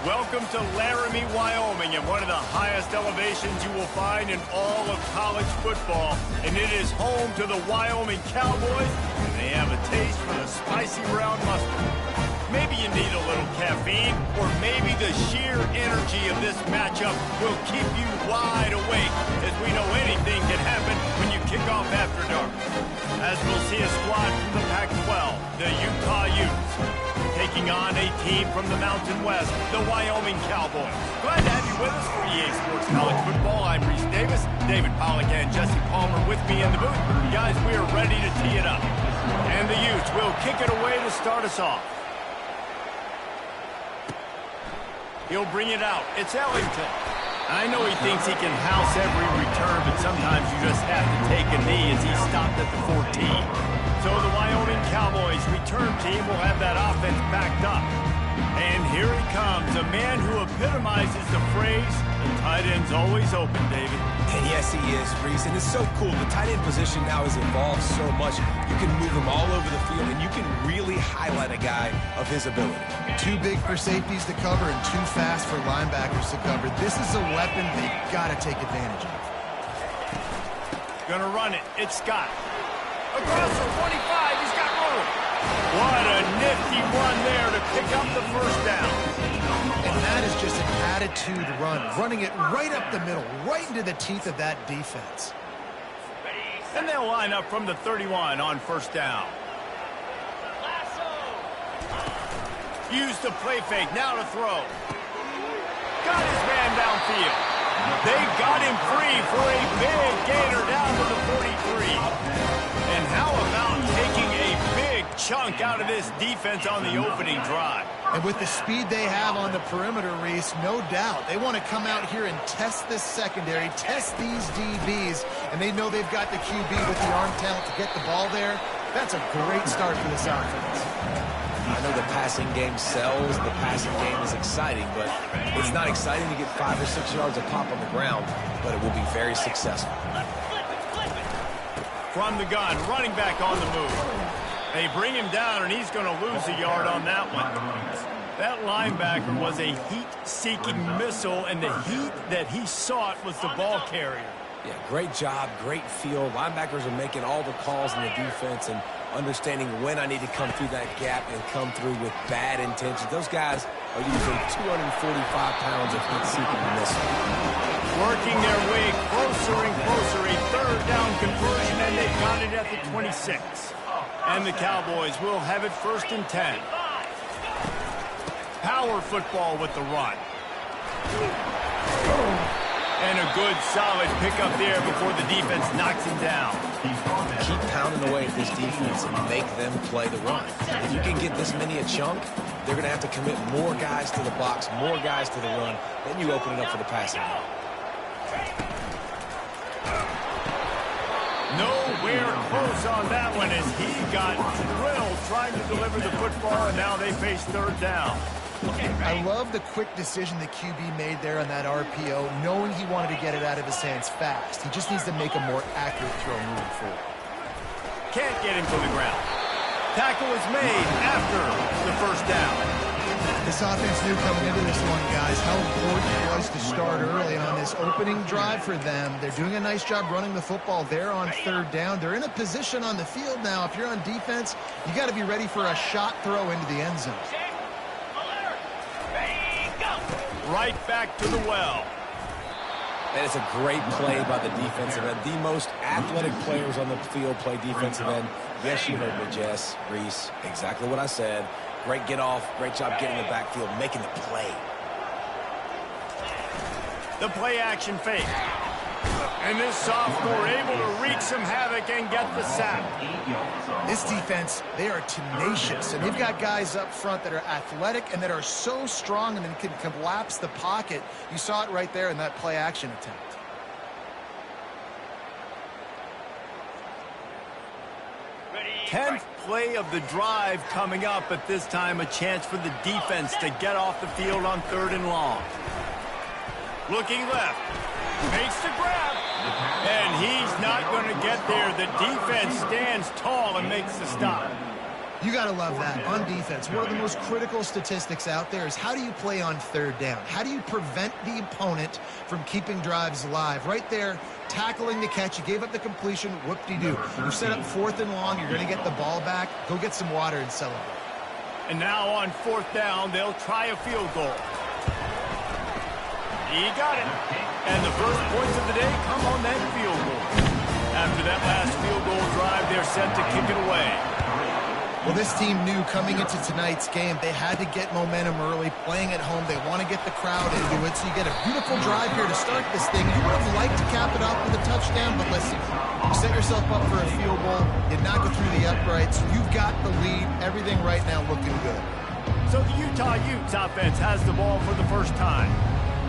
Welcome to Laramie, Wyoming, and one of the highest elevations you will find in all of college football. And it is home to the Wyoming Cowboys, and they have a taste for the spicy brown mustard. Maybe you need a little caffeine, or maybe the sheer energy of this matchup will keep you wide awake, as we know anything can happen when you kick off after dark. As we'll see a squad from the Pac-12, the Utah Utes, taking on a team from the Mountain West, the Wyoming Cowboys. Glad to have you with us for EA Sports College Football. I'm Reese Davis, David Pollack, and Jesse Palmer with me in the booth. Guys, we are ready to tee it up. And the Utes will kick it away to start us off. He'll bring it out. It's Ellington. I know he thinks he can house every return, but sometimes you just have to take a knee as he stopped at the 14. So the Wyoming Cowboys return team will have that offense backed up. And here he comes, a man who epitomizes the phrase, the tight end's always open, David. And yes, he is, Reese, and it's so cool. The tight end position now has evolved so much. You can move him all over the field, and you can really highlight a guy of his ability. Too big for safeties to cover and too fast for linebackers to cover. This is a weapon they've got to take advantage of. Gonna run it. It's Scott. Across the 25, he's got room. What a nifty run there to pick up the first down. And that is just an attitude run, running it right up the middle, right into the teeth of that defense. And they'll line up from the 31 on first down. Used the play fake, now to throw. Got his man downfield. They got him free for a big gainer down to the 43. And how about taking a big chunk out of this defense on the opening drive? And with the speed they have on the perimeter, Reese, no doubt, they want to come out here and test this secondary, test these DBs, and they know they've got the QB with the arm talent to get the ball there. That's a great start for this offense. I know the passing game sells, the passing game is exciting, but it's not exciting to get 5 or 6 yards a pop on the ground, but it will be very successful. From the gun, running back on the move. They bring him down, and he's going to lose a yard on that one. That linebacker was a heat-seeking missile, and the heat that he sought was the ball carrier. Yeah, great job, great feel. Linebackers are making all the calls in the defense and understanding when I need to come through that gap and come through with bad intentions. Those guys are using 245 pounds of heat-seeking missile. Working their way closer and closer, a third down conversion, and they got it at the 26. And the Cowboys will have it 1st and 10. Power football with the run. And a good, solid pickup there before the defense knocks him down. Keep pounding away at this defense and make them play the run. If you can get this many a chunk, they're going to have to commit more guys to the box, more guys to the run. Then you open it up for the passing game. we're close on that one as he got drilled trying to deliver the football, and now they face third down. I love the quick decision the QB made there on that RPO, knowing he wanted to get it out of his hands fast. He just needs to make a more accurate throw moving forward. Can't get him to the ground. Tackle is made after the first down. This offense knew coming into this one, guys, how important it was to start early on this opening drive for them. They're doing a nice job running the football there on third down. They're in a position on the field now. If you're on defense, you got to be ready for a shot throw into the end zone. Right back to the well. And it's a great play by the defensive end. The most athletic players on the field play defensive end. Yes, you heard me, Jess, Reese. Exactly what I said. Great get off. Great job getting in the backfield, making the play. The play action fake. And this sophomore able to wreak some havoc and get the sack. This defense, they are tenacious, and they've got guys up front that are athletic and that are so strong and then can collapse the pocket. You saw it right there in that play action attempt. Tenth play of the drive coming up, but this time a chance for the defense to get off the field on third and long. Looking left. Makes the grab. And he's not going to get there. The defense stands tall and makes the stop. You got to love that. On defense, one of the most critical statistics out there is how do you play on third down? How do you prevent the opponent from keeping drives alive? Right there, tackling the catch. You gave up the completion. Whoop-de-doo. You set up fourth and long. You're going to get the ball back. Go get some water and celebrate. And now on fourth down, they'll try a field goal. He got it. And the first points of the day come on that field goal. After that last field goal drive, they're set to kick it away. Well, this team knew coming into tonight's game they had to get momentum early, playing at home. They want to get the crowd into it, so you get a beautiful drive here to start this thing. You would have liked to cap it off with a touchdown, but listen, you set yourself up for a field goal. You knock it through the uprights. You've got the lead. Everything right now looking good. So the Utah Utes offense has the ball for the first time.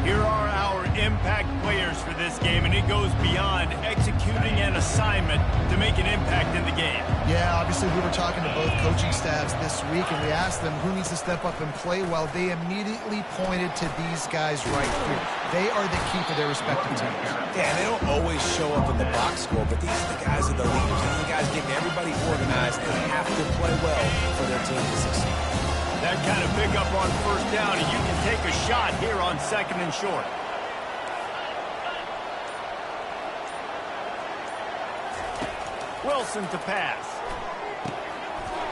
Here are our impact players for this game, and it goes beyond executing an assignment to make an impact in the game. Yeah, obviously we were talking to both coaching staffs this week, and we asked them who needs to step up and play well. They immediately pointed to these guys right here. They are the key for their respective teams. Yeah, they don't always show up in the box score, but these are the guys that are the leaders. These are the guys getting everybody organized and have to play well for their team to succeed. That kind of pickup on first down, and you can take a shot here on second and short. Wilson to pass.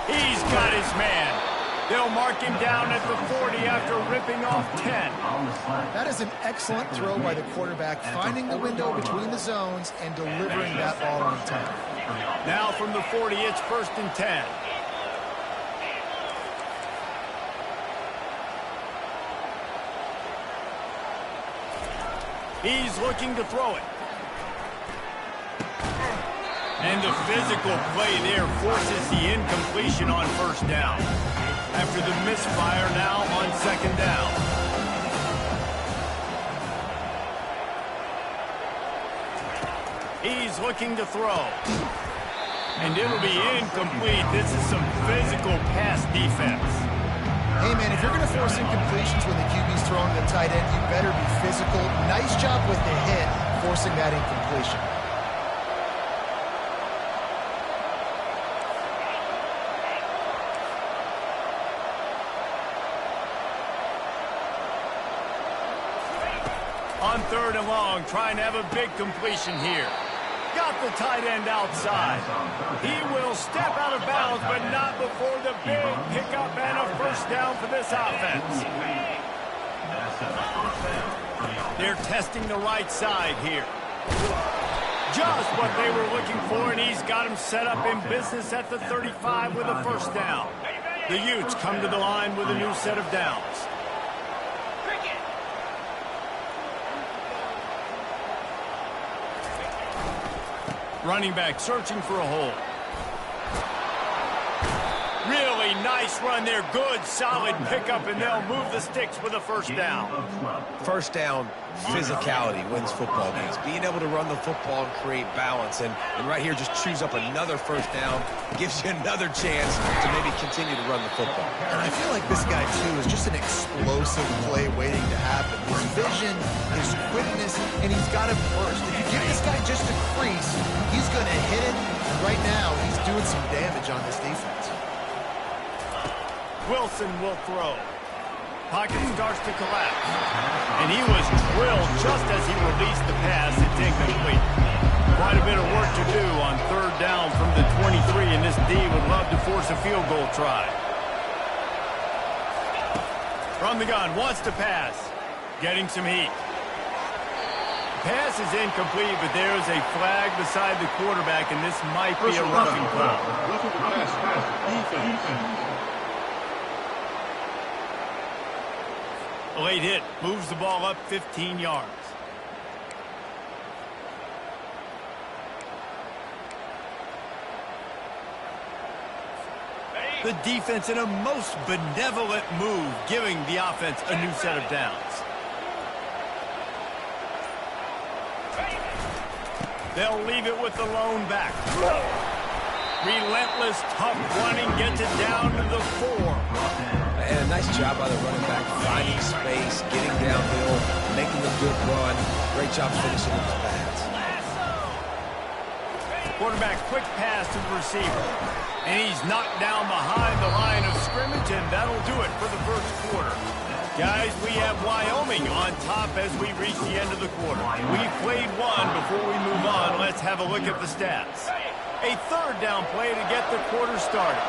He's got his man. They'll mark him down at the 40 after ripping off 10. That is an excellent throw by the quarterback, finding the window between the zones and delivering that ball on time. Now from the 40, it's first and 10. He's looking to throw it. And the physical play there forces the incompletion on first down. After the misfire, now on second down. He's looking to throw. And it'll be incomplete. This is some physical pass defense. Hey, man, if you're going to force incompletions when the QB's throwing the tight end, you better be physical. Nice job with the hit, forcing that incompletion. On third and long, trying to have a big completion here. Got the tight end outside. He will step out of bounds, but not before the big pickup and a first down for this offense. They're testing the right side here. Just what they were looking for, and he's got him set up in business at the 35 with a first down. The Utes come to the line with a new set of downs. Running back searching for a hole. Really nice run there. Good, solid pickup, and they'll move the sticks with a first down. First down, physicality wins football games. Being able to run the football and create balance. And right here, just choose up another first down. Gives you another chance to maybe continue to run the football. And I feel like this guy, too, is just an explosive play waiting to happen. His vision, his quickness, and he's got it burst. If you give this guy just a crease, he's going to hit it. And right now, he's doing some damage on this defense. Wilson will throw. Pocket starts to collapse. And he was drilled just as he released the pass. It's incomplete. Quite a bit of work to do on third down from the 23, and this D would love to force a field goal try. From the gun, wants to pass. Getting some heat. Pass is incomplete, but there's a flag beside the quarterback, and this might be a roughing call. A late hit moves the ball up 15 yards. The defense in a most benevolent move, giving the offense a new set of downs. They'll leave it with the lone back. Relentless, tough running gets it down to the 4. And a nice job by the running back, finding space, getting downhill, making a good run. Great job finishing with his pads. Quarterback, quick pass to the receiver. And he's knocked down behind the line of scrimmage, and that'll do it for the first quarter. Guys, we have Wyoming on top as we reach the end of the quarter. We played one. Before we move on, let's have a look at the stats. A third down play to get the quarter started.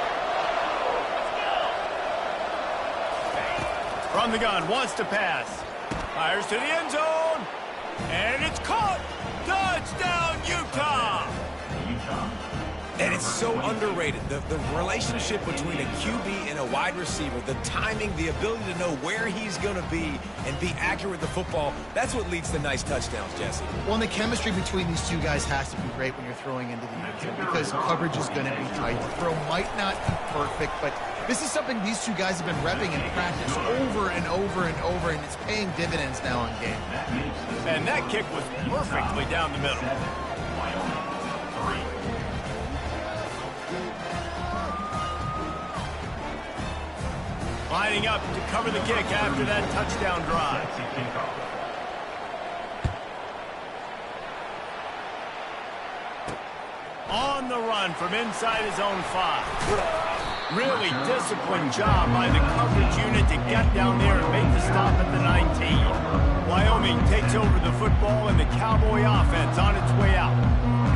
From the gun, wants to pass. Fires to the end zone. And it's caught. Touchdown, Utah. And it's so underrated. The relationship between a QB and a wide receiver, the timing, the ability to know where he's going to be and be accurate with the football, that's what leads to nice touchdowns, Jesse. Well, and the chemistry between these two guys has to be great when you're throwing into the end zone because coverage is going to be tight. The throw might not be perfect, but this is something these two guys have been repping in practice over and over and over, and it's paying dividends now on game. And that kick was perfectly down the middle. Lining up to cover the kick after that touchdown drive. On the run from inside his own 5. Really disciplined job by the coverage unit to get down there and make the stop at the 19. Wyoming takes over the football and the Cowboy offense on its way out.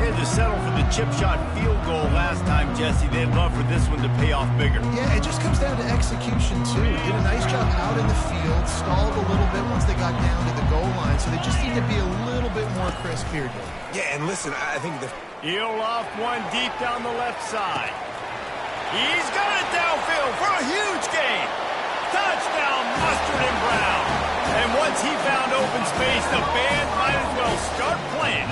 They had to settle for the chip shot field goal last time, Jesse. They'd love for this one to pay off bigger. Yeah, it just comes down to execution, too. Did a nice job out in the field, stalled a little bit once they got down to the goal line, so they just need to be a little bit more crisp here, Dave. Yeah, and listen, I think He'll off one deep down the left side. He's got it downfield for a huge gain. Touchdown, Mustard and Brown. And once he found open space, the band might as well start playing.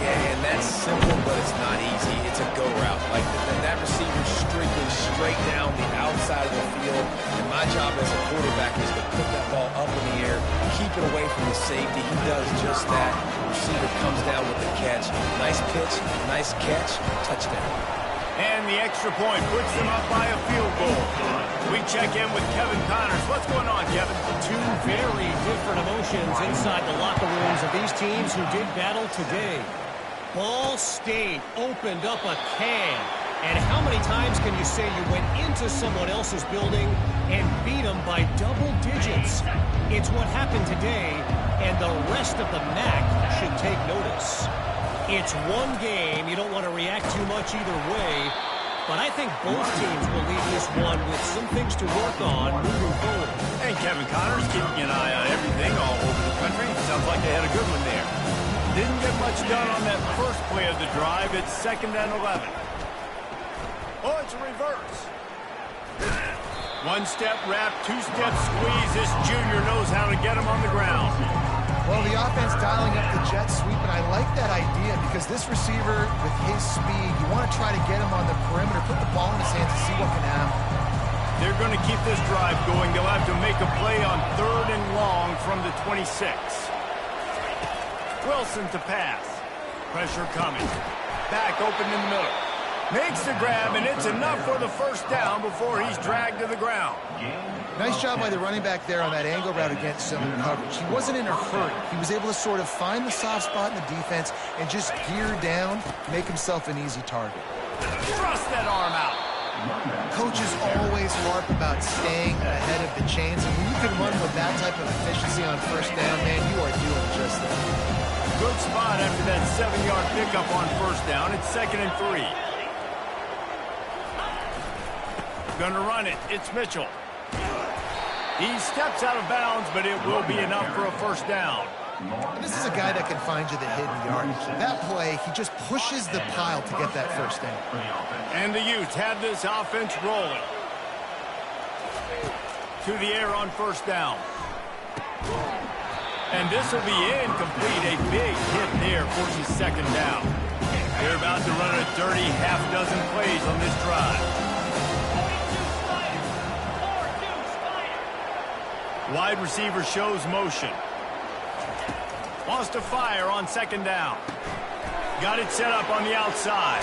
Yeah, and that's simple, but it's not easy. It's a go route. Like that receiver streaking straight down the outside of the field. And my job as a quarterback is to put that ball up in the air, keep it away from the safety. He does just that. Receiver comes down with the catch. Nice pitch, nice catch, touchdown. And the extra point puts them up by a field goal. We check in with Kevin Connors. What's going on, Kevin? Two very different emotions inside the locker rooms of these teams who did battle today. Ball State opened up a can. And how many times can you say you went into someone else's building and beat them by double digits? It's what happened today, and the rest of the MAC should take notice. It's one game. You don't want to react too much either way. But I think both teams will leave this one with some things to work on moving forward. And Kevin Connors keeping an eye on everything all over the country. Sounds like they had a good one there. Didn't get much done on that first play of the drive. It's 2nd and 11. Oh, it's a reverse. One step wrap, 2-step squeeze. This junior knows how to get him on the ground. Well, the offense dialing up the jet sweep, and I like that idea because because this receiver, with his speed, you want to try to get him on the perimeter, put the ball in his hands and see what can happen. They're going to keep this drive going. They'll have to make a play on 3rd and long from the 26. Wilson to pass. Pressure coming. Back open in the middle. Makes the grab, and it's enough for the first down before he's dragged to the ground. Nice job by the running back there on that angle route against zone coverage. He wasn't in a hurry. He was able to sort of find the soft spot in the defense and just gear down, make himself an easy target. Thrust that arm out. Coaches always harp about staying ahead of the chains, and when you can run with that type of efficiency on first down, man, you are doing just that. Good spot after that 7-yard pickup on first down. It's 2nd and 3. Gonna run it. It's Mitchell. He steps out of bounds, but it will be enough for a first down. And this is a guy that can find you the hidden yardage. That play, he just pushes the pile to get that first down. And the Utes have this offense rolling. To the air on first down. And this will be incomplete. A big hit there forces 2nd down. They're about to run a dirty half-dozen plays on this drive. Wide receiver shows motion. Wants to fire on 2nd down. Got it set up on the outside.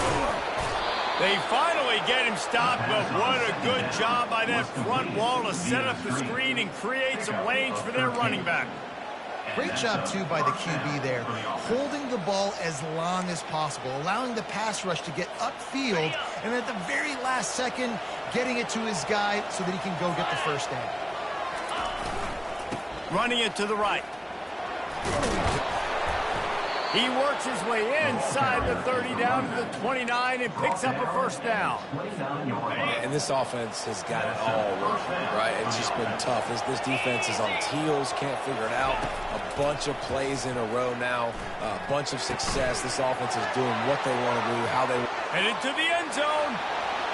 They finally get him stopped, but what a good job by that front wall to set up the screen and create some lanes for their running back. Great job, too, by the QB there, holding the ball as long as possible, allowing the pass rush to get upfield, and at the very last second, getting it to his guy so that he can go get the first down. Running it to the right. He works his way inside the 30 down to the 29 and picks up a first down. And this offense has got it all working, right? It's just been tough. This defense is on its heels, can't figure it out. A bunch of plays in a row now, a bunch of success. This offense is doing what they want to do, how they... Headed to the end zone,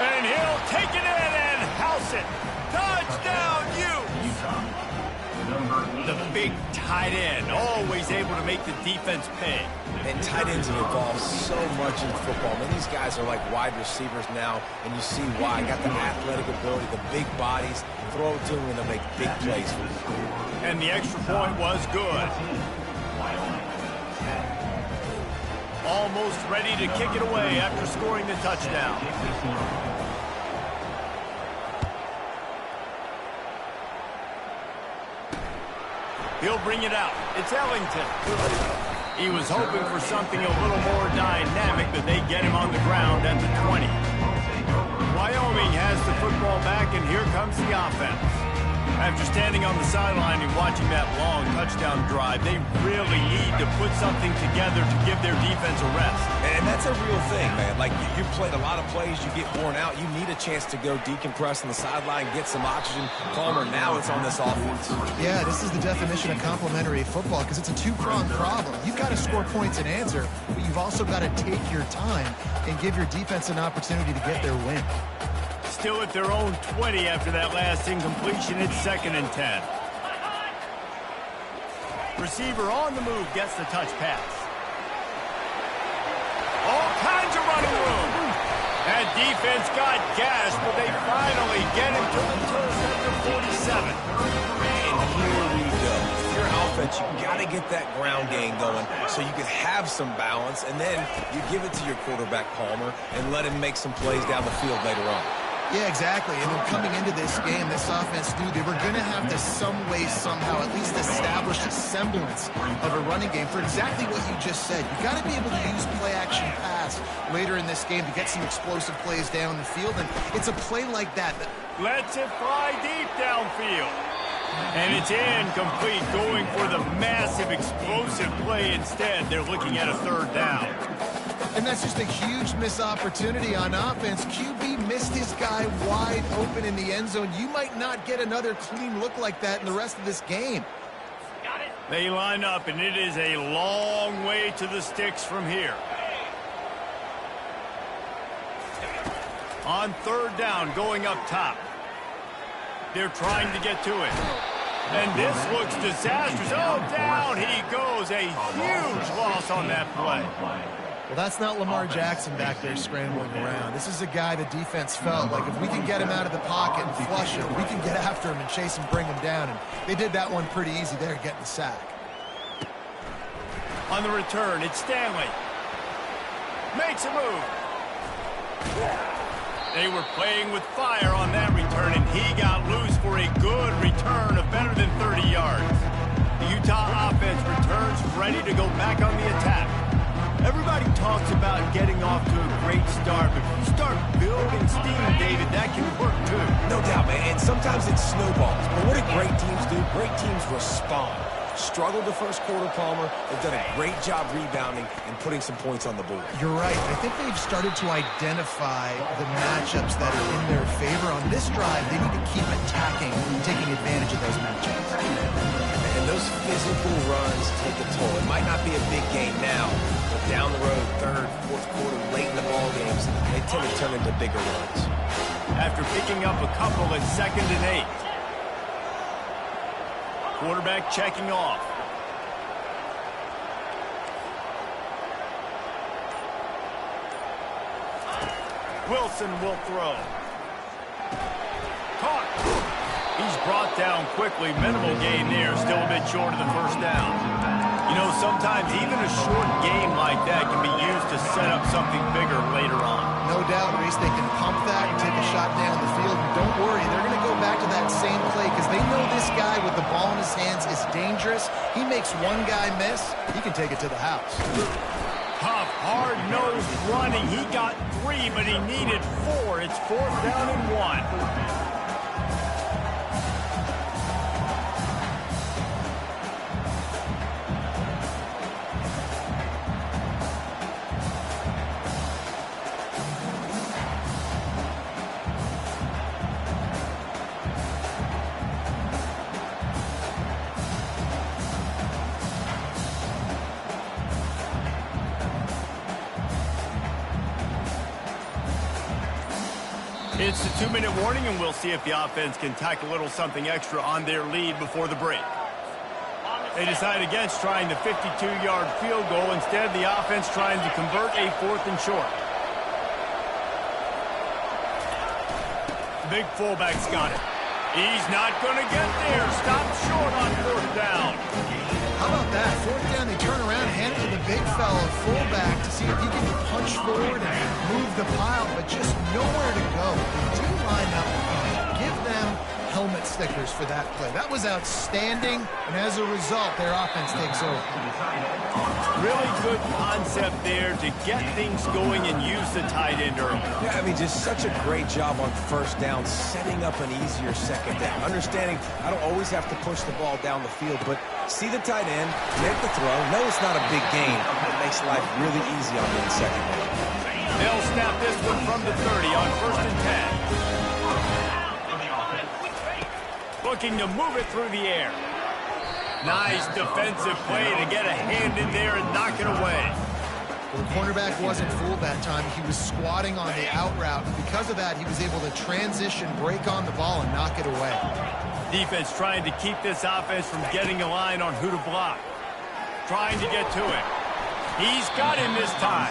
and he'll take it in and house it. Touchdown, Utes! The big tight end, always able to make the defense pay. And tight ends have evolved so much in football. Man, these guys are like wide receivers now, and you see why. Got the athletic ability, the big bodies. Throw it to them, and they'll make big plays for you. And the extra point was good. Almost ready to kick it away after scoring the touchdown. He'll bring it out. It's Ellington. He was hoping for something a little more dynamic, but they get him on the ground at the 20. Wyoming has the football back, and here comes the offense. After standing on the sideline and watching that long touchdown drive, they really need to put something together to give their defense a rest. And that's a real thing, man. Like, you played a lot of plays, you get worn out. You need a chance to go decompress on the sideline, get some oxygen. Palmer, now it's on this offense. Yeah, this is the definition of complementary football because it's a two-pronged problem. You've got to score points and answer, but you've also got to take your time and give your defense an opportunity to get their win. Still at their own 20 after that last incompletion. It's 2nd and 10. Receiver on the move gets the touch pass. All kinds of running room. That defense got gashed, but they finally get him to the turf at the 47. And here we go. Your offense, you got to get that ground game going so you can have some balance, and then you give it to your quarterback, Palmer, and let him make some plays down the field later on. Yeah, exactly. And then coming into this game, this offense knew they were going to have to some way, somehow, at least establish a semblance of a running game for exactly what you just said. You got to be able to use play-action pass later in this game to get some explosive plays down the field, and it's a play like that lets it fly deep downfield. And it's incomplete, going for the massive explosive play instead. They're looking at a 3rd down. And that's just a huge missed opportunity on offense. QB missed his guy wide open in the end zone. You might not get another clean look like that in the rest of this game. They line up, and it is a long way to the sticks from here. On 3rd down, going up top. They're trying to get to it. And this looks disastrous. Oh, down he goes. A huge loss on that play. Well, that's not Lamar Jackson back there scrambling around. This is a guy the defense felt like if we can get him out of the pocket and flush him, we can get after him and chase and bring him down. And they did that one pretty easy there, getting the sack. On the return, it's Stanley. Makes a move. They were playing with fire on that return, and he got loose for a good return of better than 30 yards. The Utah offense returns ready to go back on the attack. Everybody talks about getting off to a great start, but if you start building steam, David, that can work too. No doubt, man. And sometimes it snowballs. But what do great teams do? Great teams respond. Struggled the first quarter, Palmer. They've done a great job rebounding and putting some points on the board. You're right. I think they've started to identify the matchups that are in their favor. On this drive, they need to keep attacking, taking advantage of those matchups. And those physical runs take a toll. It might not be a big game now, but down the road, third, fourth quarter, late in the ball games, they tend to turn into bigger runs. After picking up a couple at 2nd and 8. Quarterback checking off. Wilson will throw. Caught. He's brought down quickly. Minimal gain there. Still a bit short of the first down. You know, sometimes even a short game like that can be used to set up something bigger later on. No doubt, Reese, they can pump that and take a shot down the field. And don't worry, they're going to go back to that same play because they know this guy with the ball in his hands is dangerous. He makes one guy miss, he can take it to the house. Tough, hard-nosed running. He got 3, but he needed 4. It's 4th down and 1. It's a 2-minute warning, and we'll see if the offense can tack a little something extra on their lead before the break. They decide against trying the 52-yard field goal. Instead, the offense trying to convert a 4th and short. Big fullback's got it. He's not going to get there. Stopped short on 4th down. How about that? 4th down, they turn around, hand it to the big fella, fullback, to see if he can punch forward and move the pile, but just nowhere to go. They do line up. Give them helmet stickers for that play. That was outstanding, and as a result, their offense takes over. Really good concept there to get things going and use the tight end early. Yeah, I mean, just such a great job on first down, setting up an easier second down. Understanding I don't always have to push the ball down the field, but see the tight end, make the throw. No, it's not a big game. It makes life really easy on the second down. They'll snap this one from the 30 on 1st and 10. Looking to move it through the air. Nice defensive play to get a hand in there and knock it away. Well, the cornerback wasn't fooled that time. He was squatting on the out route. And because of that, he was able to transition, break on the ball, and knock it away. Defense trying to keep this offense from getting a line on who to block. Trying to get to him. He's got him this time.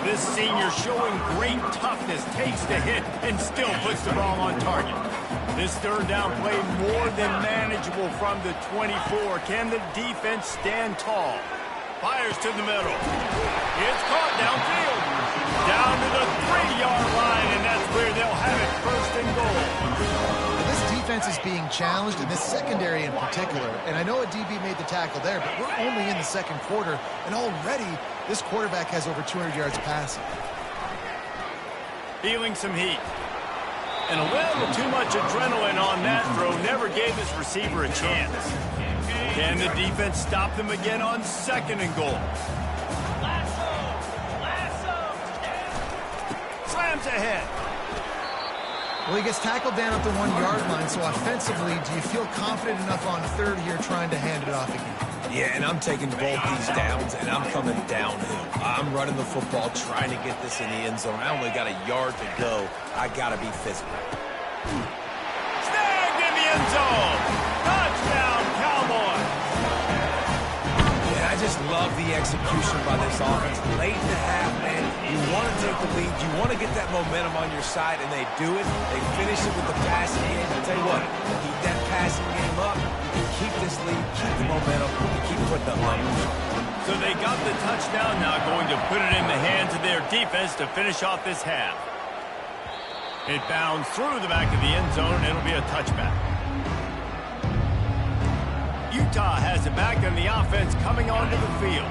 This senior showing great toughness, takes the hit, and still puts the ball on target. This 3rd down play more than manageable from the 24. Can the defense stand tall? Fires to the middle. It's caught downfield. Down to the 3-yard line, and that's where they'll have it 1st and goal. This defense is being challenged, and this secondary in particular. And I know a DB made the tackle there, but we're only in the 2nd quarter, and already this quarterback has over 200 yards passing. Feeling some heat. And a little too much adrenaline on that throw never gave his receiver a chance. Can the defense stop them again on 2nd and goal? Slams ahead. Well, he gets tackled down at the 1-yard line, so offensively, do you feel confident enough on 3rd here trying to hand it off again? Yeah, and I'm taking both these downs, and I'm coming downhill. I'm running the football, trying to get this in the end zone. I only got a yard to go. I got to be physical. Snagged in the end zone. Touchdown. execution by this offense. Late in the half, man, you want to take the lead. You want to get that momentum on your side, and they do it. They finish it with the passing game. I'll tell you what, keep that passing game up. You can keep this lead, keep the momentum, and keep putting up numbers. So they got the touchdown now, going to put it in the hands of their defense to finish off this half. It bounds through the back of the end zone, and it'll be a touchback. Utah has it back, and the offense coming onto the field.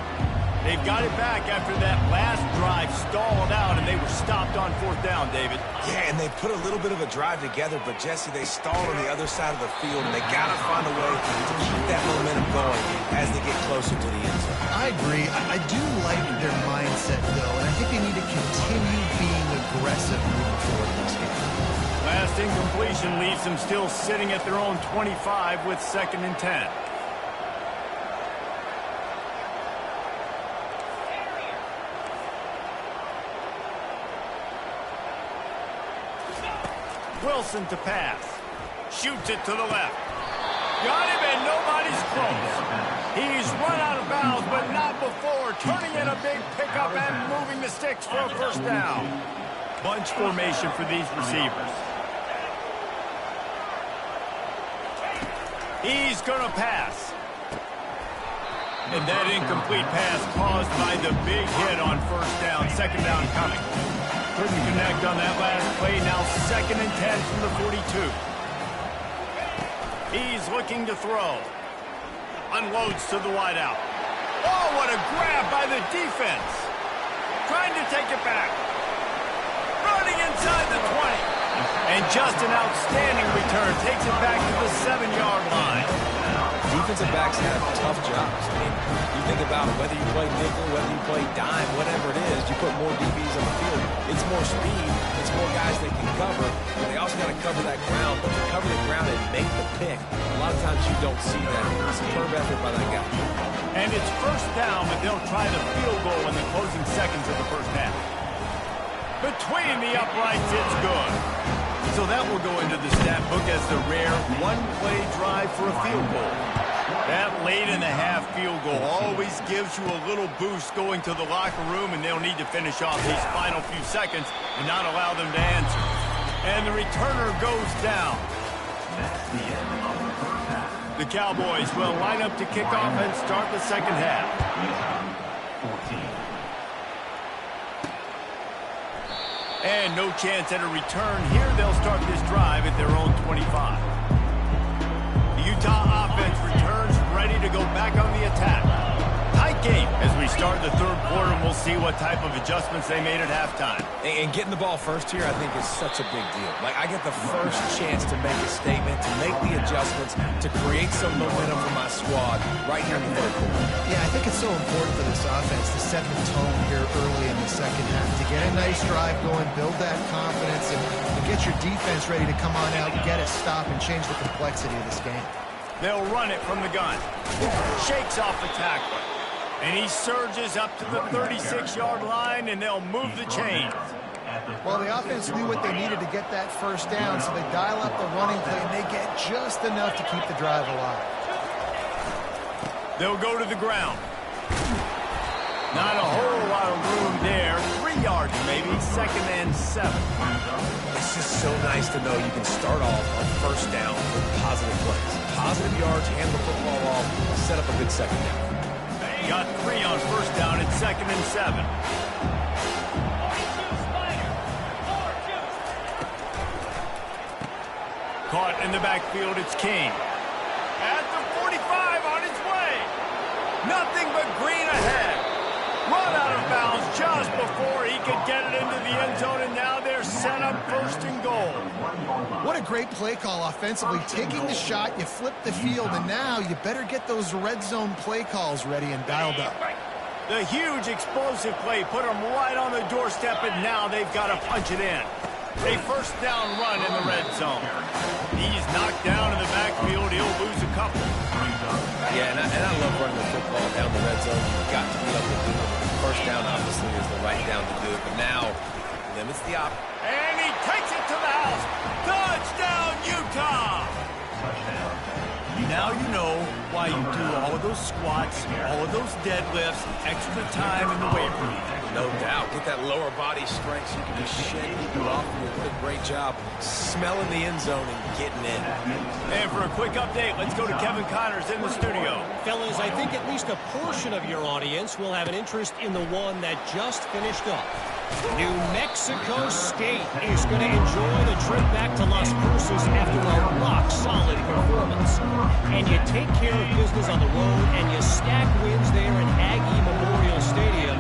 They've got it back after that last drive stalled out, and they were stopped on 4th down, David. Yeah, and they put a little bit of a drive together, but, Jesse, they stalled on the other side of the field, and they got to find a way to keep that momentum going as they get closer to the end zone. I agree. I do like their mindset, though, and I think they need to continue being aggressive moving forward in this game. Last incompletion leaves them still sitting at their own 25 with 2nd and 10. Wilson to pass. Shoots it to the left. Got him, and nobody's close. He's run out of bounds, but not before turning in a big pickup and moving the sticks for a 1st down. Bunch formation for these receivers. He's going to pass. And that incomplete pass caused by the big hit on 1st down. 2nd down coming. Couldn't connect on that last play. Now 2nd and 10 from the 42. He's looking to throw. Unloads to the wideout. Oh, what a grab by the defense. Trying to take it back. Running inside the 20. And just an outstanding return. Takes it back to the 7-yard line. Defensive backs have tough jobs. I mean, you think about whether you play nickel, whether you play dime, whatever it is, you put more DBs on the field. It's more speed. It's more guys they can cover. But they also got to cover that ground. But to cover the ground and make the pick, a lot of times you don't see that. Superb effort by that guy. And it's 1st down, but they'll try the field goal in the closing seconds of the 1st half. Between the uprights, it's good. So that will go into the stat book as the rare one-play drive for a field goal. That late in the half field goal always gives you a little boost going to the locker room, and they'll need to finish off these final few seconds and not allow them to answer. And the returner goes down. That's the end of the 1st half. The Cowboys will line up to kick off and start the 2nd half. Utah, 14. And no chance at a return here. They'll start this drive at their own 25. The Utah offense returns ready to go back on the attack. Tight game as we start the 3rd quarter, and we'll see what type of adjustments they made at halftime. And getting the ball first here, I think, is such a big deal. Like, I get the first chance to make a statement, to make the adjustments, to create some momentum for my squad right here in the 3rd quarter. Yeah, I think it's so important for this offense to set the tone here early in the 2nd half, to get a nice drive going, build that confidence, and get your defense ready to come on out, get a stop, and change the complexity of this game. They'll run it from the gun. Shakes off the tackler. And he surges up to the 36-yard line, and they'll move the chains. Well, the offense knew what they needed to get that 1st down, so they dial up the running play, and they get just enough to keep the drive alive. They'll go to the ground. Not a whole lot of room there. 3 yards maybe, 2nd and 7. It's just so nice to know you can start off on 1st down with positive plays. Positive yards, hand the football off, set up a good 2nd down. Got 3 on 1st down at 2nd and 7. Caught in the backfield, it's King. At the 45 on his way. Nothing but green ahead. Run out of bounds just before he could get it into the end zone, and now they're set up 1st and goal. What a great play call offensively. Taking the shot, you flip the field, and now you better get those red zone play calls ready and dialed up. The huge explosive play put them right on the doorstep, and now they've got to punch it in. A 1st down run in the red zone. He's knocked down in the backfield. He'll lose a couple. Yeah, and I love running the football down the red zone. You've got to be able to do it. 1st down, obviously, is the right down to do it. But now, limits the op. And he takes it to the house. Touchdown, Utah! Touchdown, Now you know why you do all of those squats, all of those deadlifts, extra time in the weight room. No doubt. Get that lower body strength so you can just shed people off. What a great job smelling the end zone and getting in. And for a quick update, let's go to Kevin Connors in the studio. Fellas, I think at least a portion of your audience will have an interest in the one that just finished up. New Mexico State is going to enjoy the trip back to Las Cruces after a rock-solid performance. And you take care of business on the road, and you stack wins there in Aggie Memorial Stadium,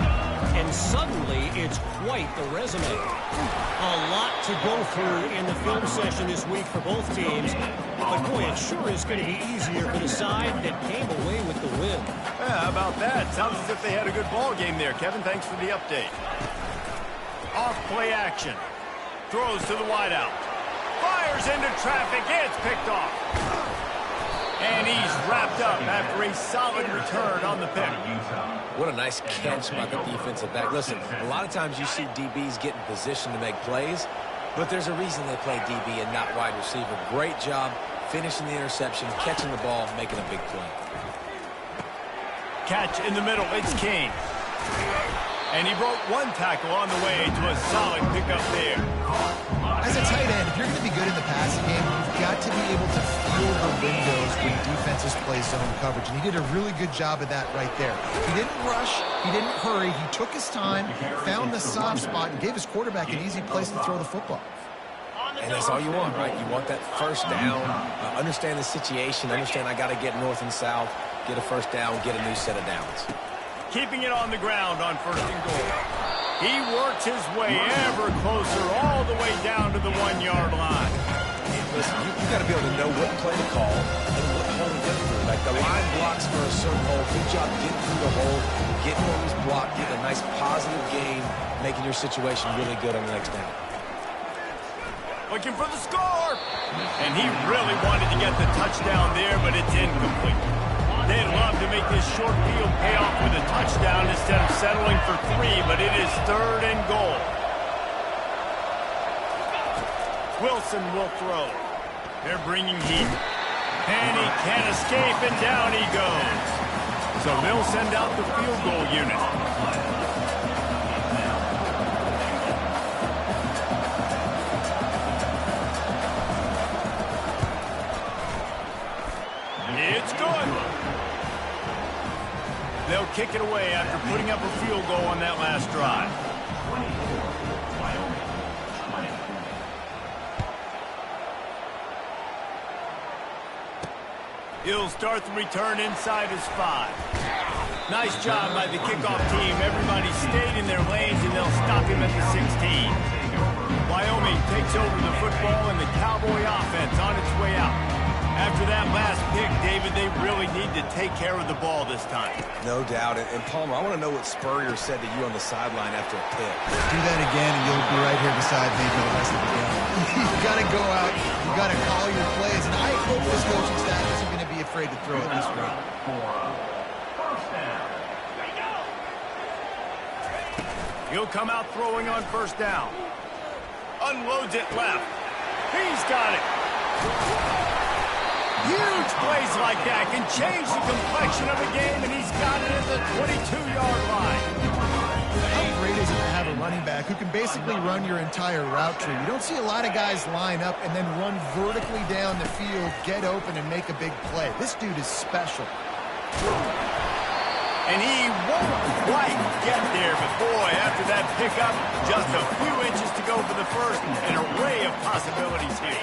and suddenly it's quite the resume. A lot to go through in the film session this week for both teams, but boy, it sure is going to be easier for the side that came away with the win. Yeah, how about that? Sounds as if they had a good ball game there. Kevin, thanks for the update. Off-play action. Throws to the wideout. Fires into traffic. It's picked off. And he's wrapped up after a solid return on the pick. What a nice catch by the defensive back. Listen, a lot of times you see DBs get in position to make plays, but there's a reason they play DB and not wide receiver. Great job finishing the interception, catching the ball, making a big play. Catch in the middle. It's King. And he broke one tackle on the way to a solid pickup there. As a tight end, if you're going to be good in the passing game, you've got to be able to feel the windows when defenses play zone coverage. And he did a really good job of that right there. He didn't rush. He didn't hurry. He took his time, found the soft spot, and gave his quarterback an easy place to throw the football. And that's all you want, right? You want that first down, understand the situation, understand I got to get north and south, get a first down, get a new set of downs. Keeping it on the ground on 1st and goal. He works his way ever closer all the way down to the 1-yard line. Listen, you got to be able to know what play to call and what hole to get through. Like the line blocks for a certain hole. Good job getting through the hole, getting on his block, getting a nice positive gain, making your situation really good on the next down. Looking for the score. And he really wanted to get the touchdown there, but it's incomplete. They'd love to make this short field pay off with a touchdown instead of settling for 3, but it is 3rd and goal. Wilson will throw. They're bringing heat. And he can't escape, and down he goes. So they'll send out the field goal unit. It's good. They'll kick it away after putting up a field goal on that last drive. He'll start the return inside his 5. Nice job by the kickoff team. Everybody stayed in their lanes, and they'll stop him at the 16. Wyoming takes over the football, and the Cowboy offense on its way out. After that last pick, David, they really need to take care of the ball this time. No doubt. And Palmer, I want to know what Spurrier said to you on the sideline after a pick. Do that again, and you'll be right here beside me for the rest of the game. You've got to go out. You've got to call your plays. And I hope this coaching staff isn't going to be afraid to throw it this way. He'll come out throwing on 1st down. Unloads it left. He's got it. Huge plays like that can change the complexion of a game, and he's got it at the 22-yard line. How great is it to have a running back who can basically run your entire route tree? You don't see a lot of guys line up and then run vertically down the field, get open, and make a big play. This dude is special. And he won't quite get there, but boy, after that pickup, just a few inches to go for the first. An array of possibilities here.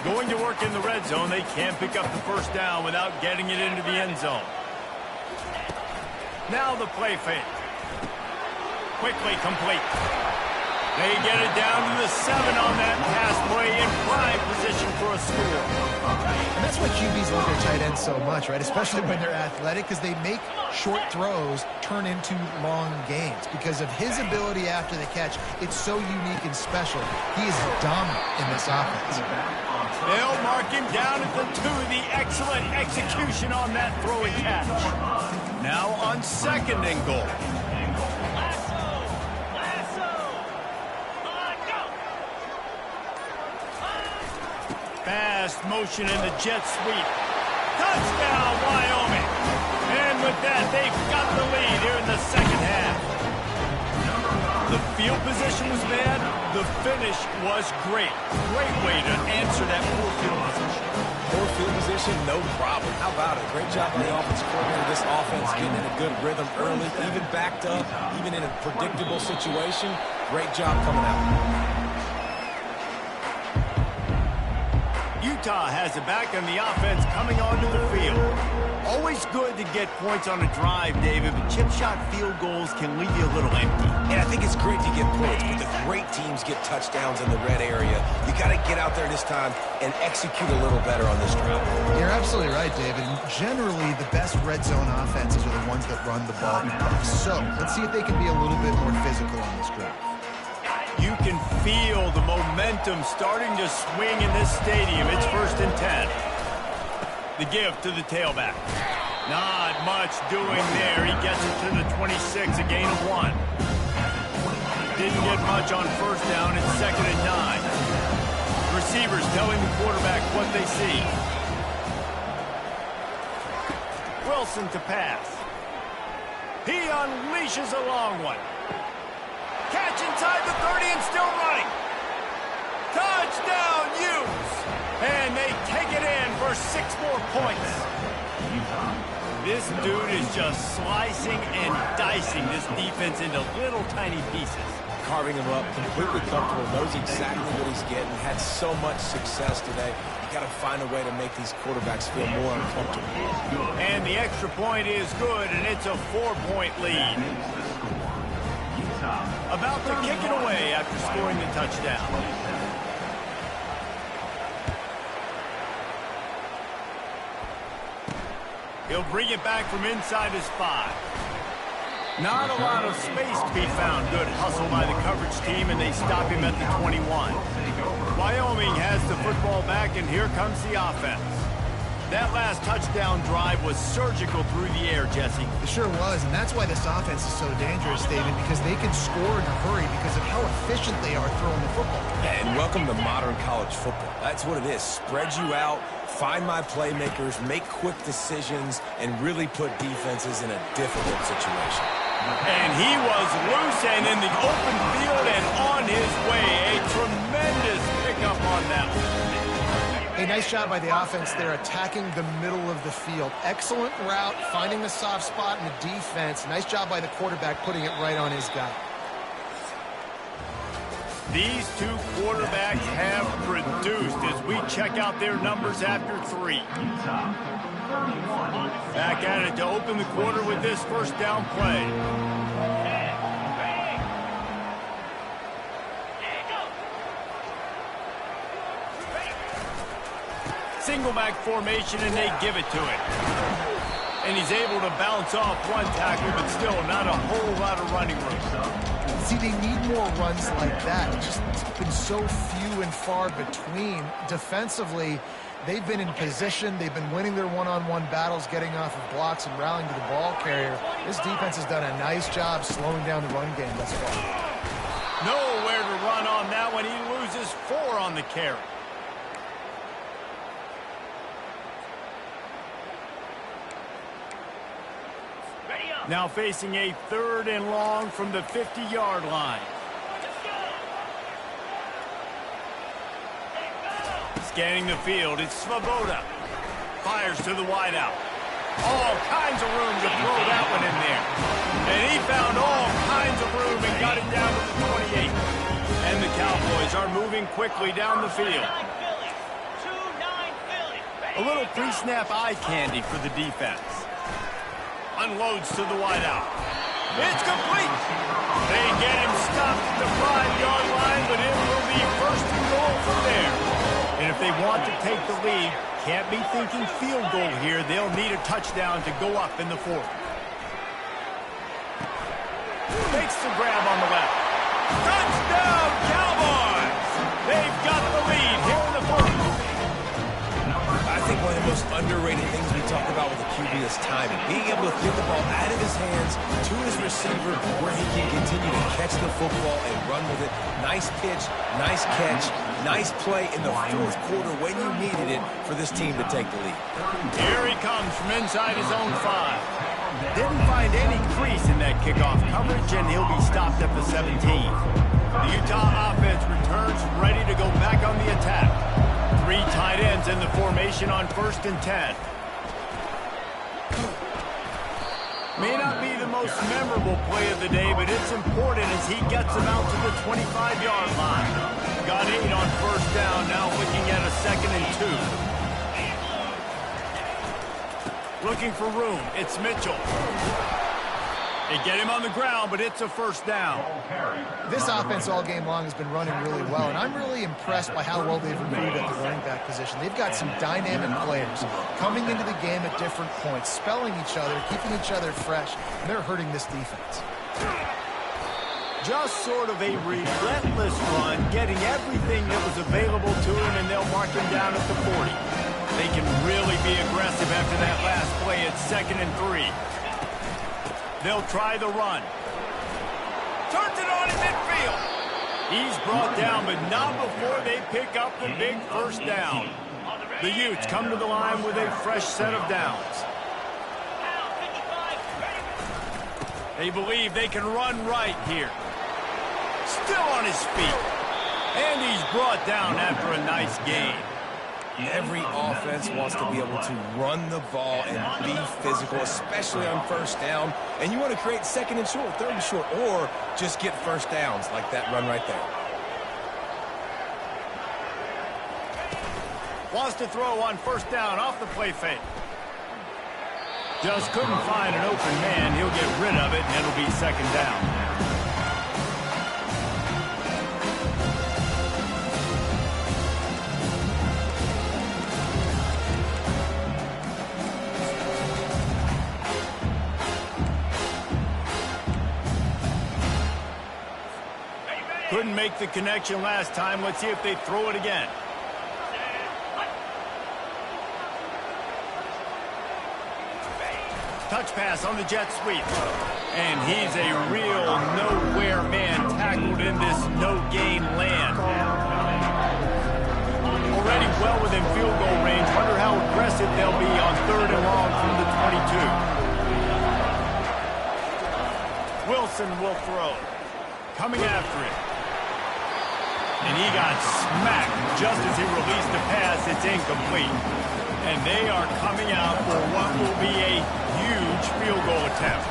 Going to work in the red zone, they can't pick up the 1st down without getting it into the end zone. Now the play fake. Quickly complete. They get it down to the 7 on that pass play in prime position for a score. And that's why QBs love their tight ends so much, right? Especially when they're athletic, because they make short throws turn into long gains. Because of his ability after the catch, it's so unique and special. He is dominant in this offense. They'll mark him down at the 2. The excellent execution on that throw and catch. Now on 2nd and goal. Fast motion in the jet sweep. Touchdown, Wyoming. And with that, they've got the lead here in the second half. The field position was bad. The finish was great. Great way to answer that poor field position. Poor field position, no problem. How about it? Great job on the offensive coordinator. This offense getting in a good rhythm early, even backed up, even in a predictable situation. Great job coming out. Utah has it back on the offense coming onto the field. Always good to get points on a drive, David, but chip shot field goals can leave you a little empty. And I think it's great to get points, but the great teams get touchdowns in the red area. You got to get out there this time and execute a little better on this drive. You're absolutely right, David. Generally, the best red zone offenses are the ones that run the ball the best. So let's see if they can be a little bit more physical on this drive. You can feel the momentum starting to swing in this stadium. It's 1st and 10. The give to the tailback. Not much doing there. He gets it to the 26, a gain of 1. Didn't get much on 1st down. It's 2nd and 9. Receivers telling the quarterback what they see. Wilson to pass. He unleashes a long one. Catch inside the 30 and still running. Touchdown, Utes! And they take it in for 6 more points. This dude is just slicing and dicing this defense into little tiny pieces. Carving him up, completely comfortable, knows exactly what he's getting, had so much success today. You got to find a way to make these quarterbacks feel more uncomfortable. And the extra point is good, and it's a 4-point lead. About to kick it away after scoring the touchdown. He'll bring it back from inside his 5. Not a lot of space to be found. Good hustle by the coverage team, and they stop him at the 21. Wyoming has the football back, and here comes the offense. That last touchdown drive was surgical through the air, Jesse. It sure was, and that's why this offense is so dangerous, David, because they can score in a hurry because of how efficient they are throwing the football. And welcome to modern college football. That's what it is. Spread you out, find my playmakers, make quick decisions, and really put defenses in a difficult situation. And he was loose and in the open field and on his way. A tremendous pickup on that one. A nice job by the offense there, attacking the middle of the field. Excellent route, finding the soft spot in the defense. Nice job by the quarterback, putting it right on his guy. These two quarterbacks have produced as we check out their numbers after 3. Back at it to open the quarter with this 1st down play. Single back formation, and they give it to him. And he's able to bounce off one tackle, but still not a whole lot of running room. See, they need more runs like that. It's been so few and far between. Defensively, they've been in position. They've been winning their one-on-one battles, getting off of blocks and rallying to the ball carrier. This defense has done a nice job slowing down the run game thus far. Nowhere to run on that one. He loses 4 on the carry. Now facing a 3rd and long from the 50-yard line. Scanning the field, it's Svoboda. Fires to the wideout. All kinds of room to throw that one in there. And he found all kinds of room and got it down to the 28. And the Cowboys are moving quickly down the field. A little pre-snap eye candy for the defense. Unloads to the wideout. It's complete. They get him stopped at the 5-yard line, but it will be 1st and goal from there. And if they want to take the lead, can't be thinking field goal here. They'll need a touchdown to go up in the 4th. Makes the grab on the left. Touchdown, Cowboys! They've got the lead here in the 4th. I think one of the most underrated things we talk about with the QB is timing. Being able to get the ball out of his hands to his receiver where he can continue to catch the football and run with it. Nice pitch, nice catch, nice play in the fourth quarter when you needed it for this team to take the lead. Here he comes from inside his own 5. Didn't find any crease in that kickoff coverage, and he'll be stopped at the 17. The Utah offense returns ready to go back on the attack. 3 tight ends in the formation on 1st and 10. May not be the most memorable play of the day, but it's important as he gets them out to the 25-yard line. Got 8 on 1st down, now looking at a 2nd and 2. Looking for room, it's Mitchell. They get him on the ground, but it's a 1st down. This offense all game long has been running really well, and I'm really impressed by how well they've recruited at the running back position. They've got some dynamic players coming into the game at different points, spelling each other, keeping each other fresh, and they're hurting this defense. Just sort of a relentless run, getting everything that was available to him, and they'll mark him down at the 40. They can really be aggressive after that last play at 2nd and 3. They'll try the run. Turns it on in midfield. He's brought down, but not before they pick up the big 1st down. The Utes come to the line with a fresh set of downs. They believe they can run right here. Still on his feet. And he's brought down after a nice gain. Every offense wants to be able to run the ball and be physical, especially on 1st down. And you want to create 2nd and short, 3rd and short, or just get 1st downs like that run right there. Wants to throw on 1st down off the play fake. Just couldn't find an open man. He'll get rid of it, and it'll be 2nd down. Couldn't make the connection last time. Let's see if they throw it again. Touch pass on the jet sweep. And he's a real nowhere man tackled in this no-gain land. Already well within field goal range. Wonder how aggressive they'll be on 3rd and long from the 22. Wilson will throw. Coming after it. And he got smacked just as he released the pass. It's incomplete. And they are coming out for what will be a huge field goal attempt.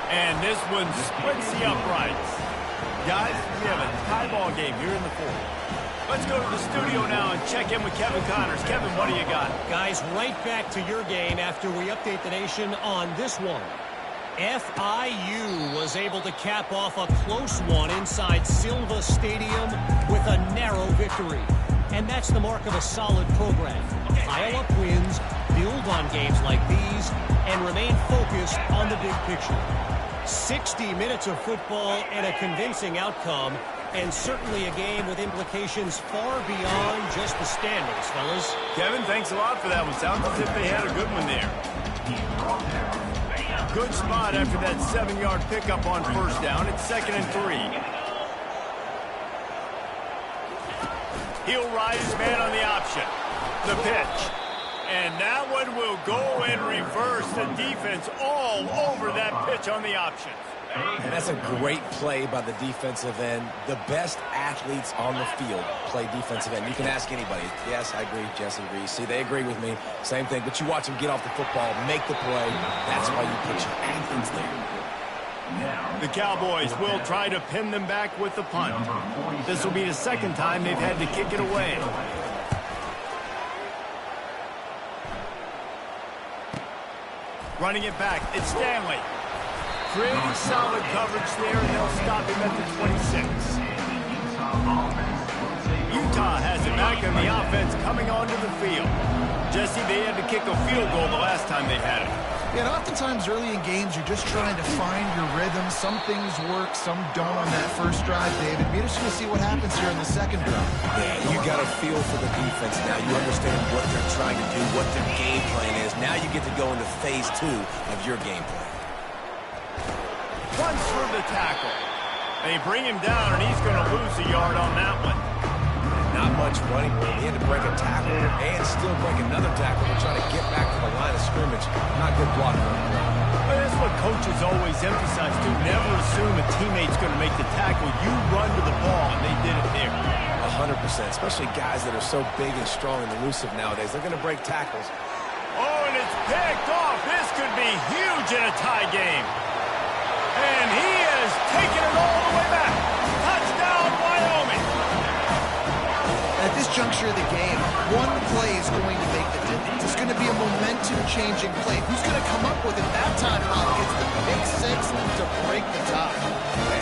And this one splits the uprights. Guys, we have a tie ball game here in the 4th. Let's go to the studio now and check in with Kevin Connors. Kevin, what do you got? Guys, right back to your game after we update the nation on this one. FIU was able to cap off a close one inside Silva Stadium with a narrow victory. And that's the mark of a solid program. Pile up wins, build on games like these, and remain focused on the big picture. 60 minutes of football and a convincing outcome, and certainly a game with implications far beyond just the standings, fellas. Kevin, thanks a lot for that one. Sounds as if they had a good one there. Good spot after that 7-yard pickup on 1st down. It's 2nd and 3. He'll ride his man on the option. The pitch. And that one will go in reverse. The defense all over that pitch on the option. And that's a great play by the defensive end. The best athletes on the field play defensive end. You can ask anybody. Yes, I agree, Jesse Reese. See, they agree with me. Same thing. But you watch them get off the football, make the play. That's why you put your athletes there. The Cowboys will try to pin them back with the punt. This will be the 2nd time they've had to kick it away. Running it back, it's Stanley. Pretty solid coverage there, and they'll stop him at the 26. Utah has it back, and the offense coming onto the field. Jesse, they had to kick a field goal the last time they had it. Yeah, and oftentimes early in games, you're just trying to find your rhythm. Some things work, some don't on that first drive, David. We're just going to see what happens here in the 2nd drive. Yeah, you got a feel for the defense now. You understand what they're trying to do, what their game plan is. Now you get to go into phase 2 of your game plan. runs through the tackle. They bring him down, and he's going to lose a yard on that one. Not much running room. He had to break a tackle and still break another tackle to try to get back to the line of scrimmage. Not good blocking on the play. But that's what coaches always emphasize, too. Never assume a teammate's going to make the tackle. You run to the ball, and they did it there. 100%, especially guys that are so big and strong and elusive nowadays. They're going to break tackles. Oh, and it's picked off. This could be huge in a tie game. And he has taken it all the way back. Touchdown, Wyoming. At this juncture of the game, one play is going to make the difference. It's going to be a momentum-changing play. Who's going to come up with it that time? Gets the pick six to break the tie.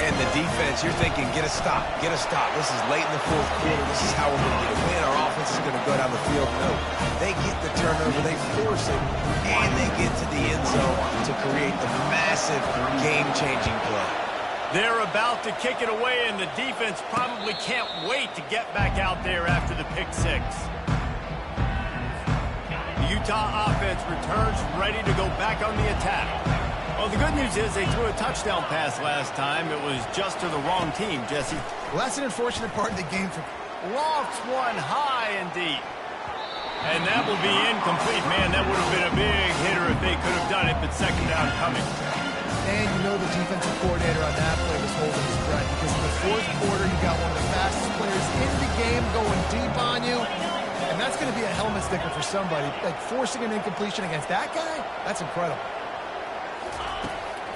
And the defense, you're thinking, get a stop, get a stop. This is late in the fourth quarter. This is how we're going to get a win. Our offense is going to go down the field. No, they get the turnover, they force it, and they get to the end zone to create the massive game-changing play. They're about to kick it away, and the defense probably can't wait to get back out there after the pick six. The Utah offense returns ready to go back on the attack. Well, the good news is they threw a touchdown pass last time. It was just to the wrong team, Jesse. Well, that's an unfortunate part of the game for... Lofts one high and deep. And that will be incomplete. Man, that would have been a big hitter if they could have done it, but second down coming. And you know the defensive coordinator on that play was holding his breath because in the fourth quarter, you got one of the fastest players in the game going deep on you. And that's going to be a helmet sticker for somebody. Like forcing an incompletion against that guy, that's incredible.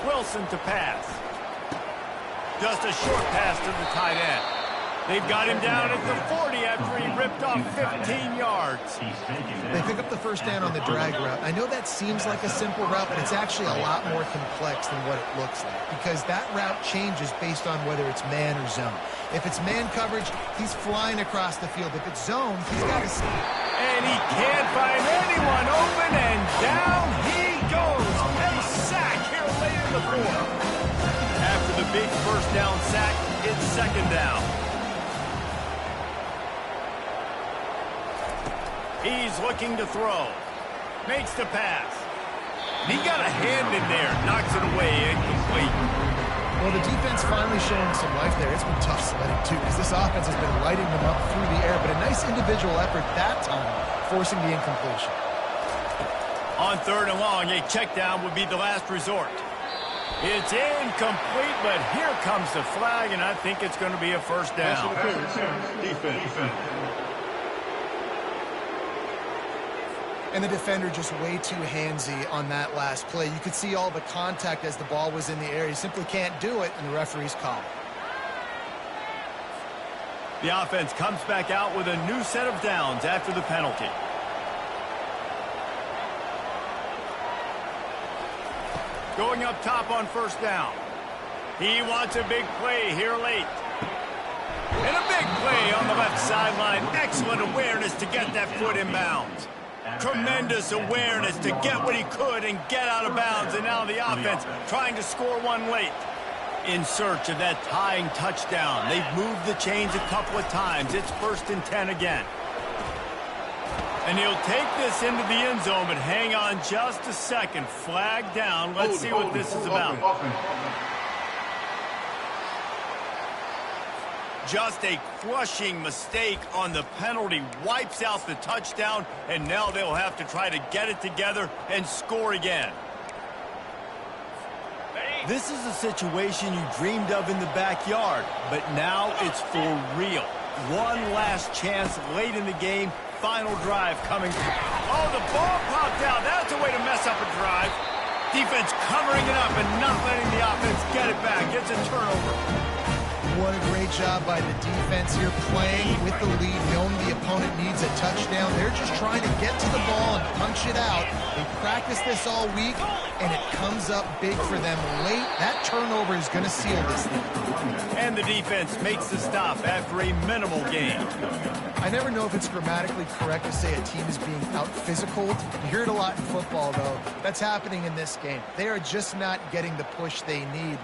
Wilson to pass. Just a short pass to the tight end. They've got him down at the 40 after he ripped off 15 yards. They pick up the first down on the drag route. I know that seems like a simple route, but it's actually a lot more complex than what it looks like because that route changes based on whether it's man or zone. If it's man coverage, he's flying across the field. If it's zone, he's got to see. And he can't find anyone open, and down he goes. A sack here late in the fourth. After the big first down sack, it's second down. He's looking to throw. Makes the pass. He got a hand in there. Knocks it away. Incomplete. Well, the defense finally showing some life there. It's been tough sledding, too, because this offense has been lighting them up through the air. But a nice individual effort that time, forcing the incompletion. On third and long, a check down would be the last resort. It's incomplete, but here comes the flag, and I think it's going to be a first down. Defense. And the defender just way too handsy on that last play. You could see all the contact as the ball was in the air. He simply can't do it, and the referee's call. The offense comes back out with a new set of downs after the penalty. Going up top on first down. He wants a big play here late. And a big play on the left sideline. Excellent awareness to get that foot in bounds. Tremendous awareness to get what he could and get out of bounds. And now the offense trying to score one late. In search of that tying touchdown. They've moved the chains a couple of times. It's 1st and 10 again. And he'll take this into the end zone, but hang on just a second. Flag down. Let's see what this is about. Just a crushing mistake on the penalty. Wipes out the touchdown, and now they'll have to try to get it together and score again. This is a situation you dreamed of in the backyard, but now it's for real. One last chance late in the game. Final drive coming. Oh, the ball popped out. That's a way to mess up a drive. Defense covering it up and not letting the offense get it back. It's a turnover. What a great job by the defense here, playing with the lead, knowing the opponent needs a touchdown. They're just trying to get to the ball and punch it out. They practice this all week, and it comes up big for them late. That turnover is going to seal this thing. And the defense makes the stop after a minimal gain. I never know if it's grammatically correct to say a team is being out-physical. You hear it a lot in football, though. That's happening in this game. They are just not getting the push they need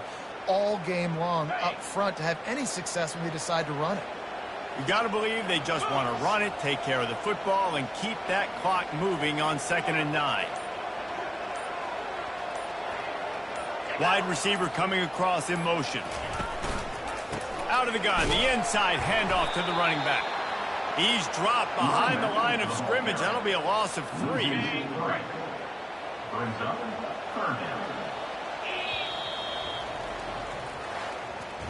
all game long up front to have any success when they decide to run it. You got to believe they just want to run it, take care of the football, and keep that clock moving on 2nd and 9. Wide receiver coming across in motion. Out of the gun, the inside handoff to the running back. He's dropped behind the line of scrimmage. That'll be a loss of 3. Brings up third down.